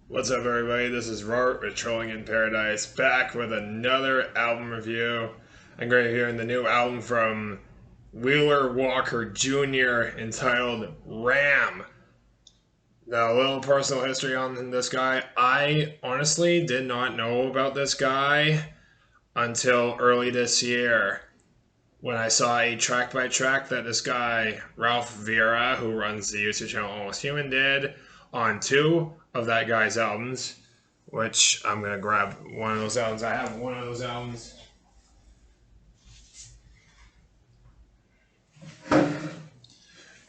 What's up, everybody? This is Rart with Trolling in Paradise, back with another album review. I'm going to be hearing the new album from Wheeler Walker Jr. entitled Ram. Now, a little personal history on this guy. I honestly did not know about this guy until early this year when I saw a track by track that this guy, Ralph Vera, who runs the YouTube channel Almost Human, did on two of that guy's albums, which I'm going to grab one of those albums. I have one of those albums.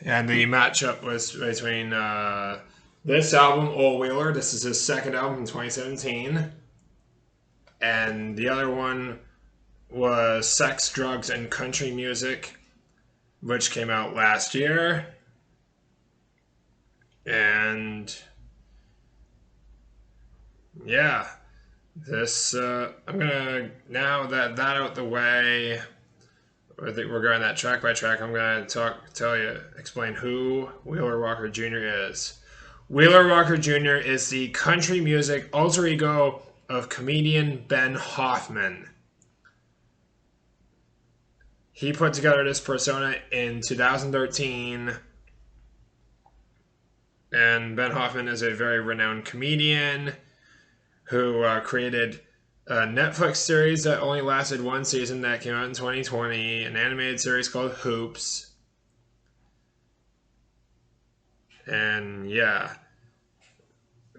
And the matchup was between this album, Old Wheeler. This is his second album in 2017. And the other one was Sex, Drugs, and Country Music, which came out last year. And yeah, I'm gonna, now that out the way, I think we're going that track by track. I'm gonna explain who Wheeler Walker Jr. is. Wheeler Walker Jr. is the country music alter ego of comedian Ben Hoffman. He put together this persona in 2013, and Ben Hoffman is a very renowned comedian who created a Netflix series that only lasted one season that came out in 2020, an animated series called Hoops. And yeah,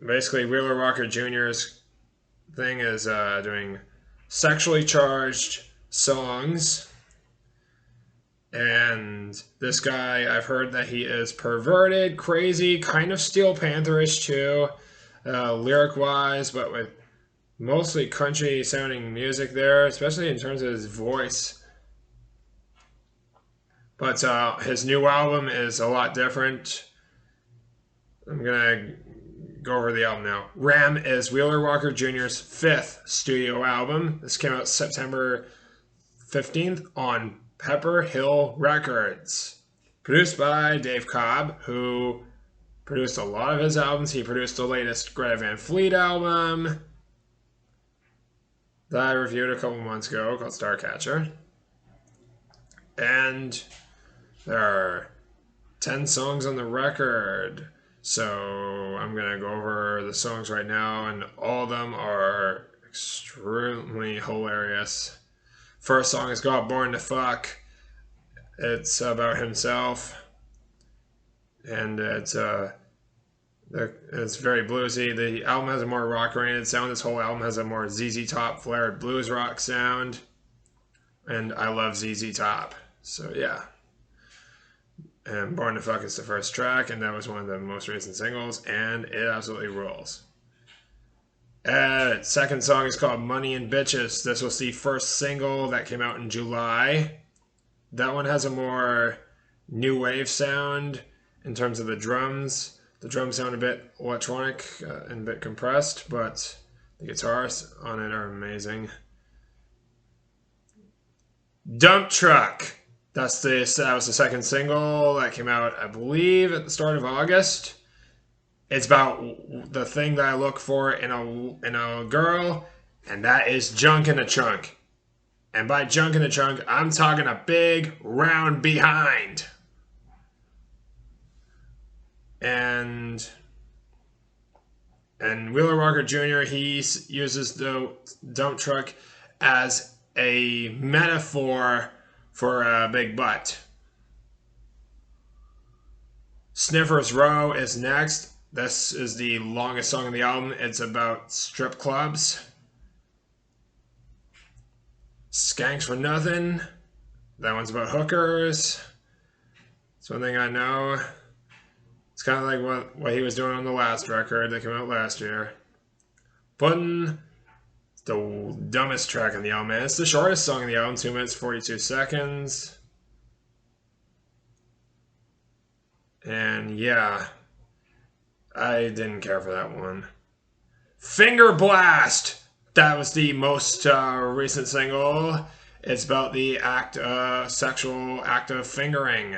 basically Wheeler Walker Jr.'s thing is doing sexually charged songs. And this guy, I've heard that he is perverted, crazy, kind of Steel Pantherish too, lyric-wise, but with mostly country-sounding music there, especially in terms of his voice. But his new album is a lot different. I'm gonna go over the album now. Ram is Wheeler Walker Jr.'s fifth studio album. This came out September 15th on Pepper Hill Records. Produced by Dave Cobb, who produced a lot of his albums. He produced the latest Greta Van Fleet album that I reviewed a couple months ago called Starcatcher. And there are 10 songs on the record. So I'm going to go over the songs right now, and all of them are extremely hilarious. First song is called Born to Fuck. It's about himself, and it's very bluesy. The album has a more rock-oriented sound. This whole album has a more ZZ Top flared blues rock sound, and I love ZZ Top. So yeah. And Born to Fuck is the first track, and that was one of the most recent singles, and it absolutely rules. Second song is called Money and Bitches. This was the first single that came out in July. That one has a more new wave sound in terms of the drums. The drums sound a bit electronic and a bit compressed, but the guitars on it are amazing. Dump Truck. That was the second single that came out, I believe, at the start of August. It's about the thing that I look for in a girl, and that is junk in a trunk. And by junk in the trunk, I'm talking a big, round behind. And Wheeler Walker Jr., he uses the dump truck as a metaphor for a big butt. Sniffer's Row is next. This is the longest song on the album. It's about strip clubs. Skanks for Nothing. That one's about hookers. It's one thing I know. It's kind of like what he was doing on the last record that came out last year. Puddin'. It's the dumbest track on the album, man. It's the shortest song on the album, 2 minutes 42 seconds. And yeah, I didn't care for that one. Finger Blast! That was the most recent single. It's about the sexual act of fingering.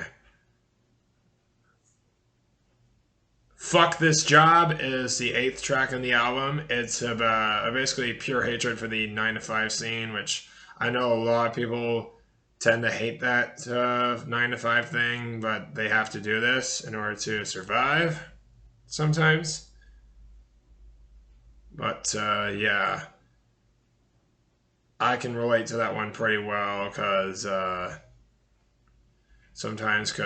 Fuck This Job is the 8th track on the album. It's about basically pure hatred for the 9 to 5 scene, which I know a lot of people tend to hate that 9 to 5 thing, but they have to do this in order to survive sometimes. But yeah, I can relate to that one pretty well because sometimes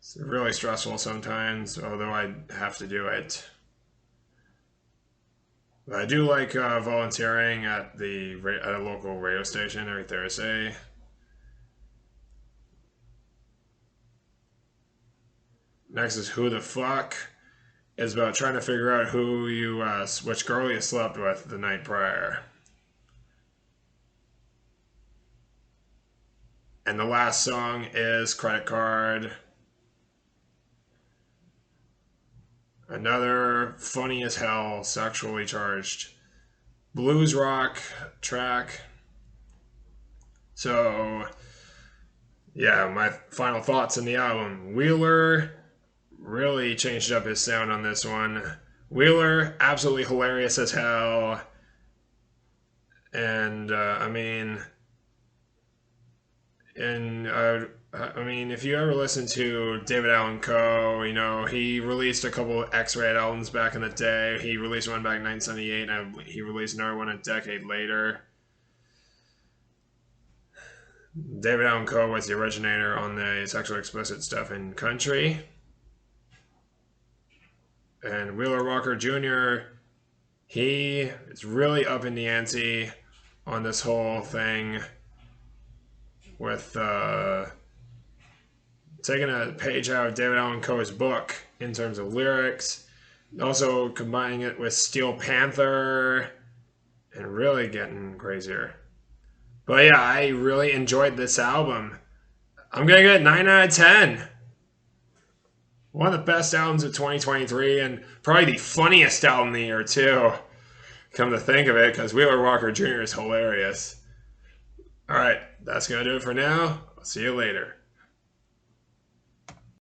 it's really stressful sometimes, although I have to do it. But I do like volunteering at at a local radio station every Thursday. Next is Who the Fuck. It's about trying to figure out which girl you slept with the night prior. And the last song is Credit Card. Another funny as hell, sexually charged blues rock track. So, yeah, my final thoughts on the album. Wheeler really changed up his sound on this one. Wheeler, absolutely hilarious as hell. And, if you ever listen to David Allan Coe, he released a couple X-Rated albums back in the day. He released one back in 1978, and he released another one a decade later. David Allan Coe was the originator on the sexually explicit stuff in country. And Wheeler Walker Jr., he is really up in the ante on this whole thing with taking a page out of David Allan Coe's book in terms of lyrics, also combining it with Steel Panther, and really getting crazier. But yeah, I really enjoyed this album. I'm going to get 9 out of 10. One of the best albums of 2023, and probably the funniest album of the year, too. Come to think of it, because Wheeler Walker Jr. is hilarious. Alright, that's going to do it for now. I'll see you later.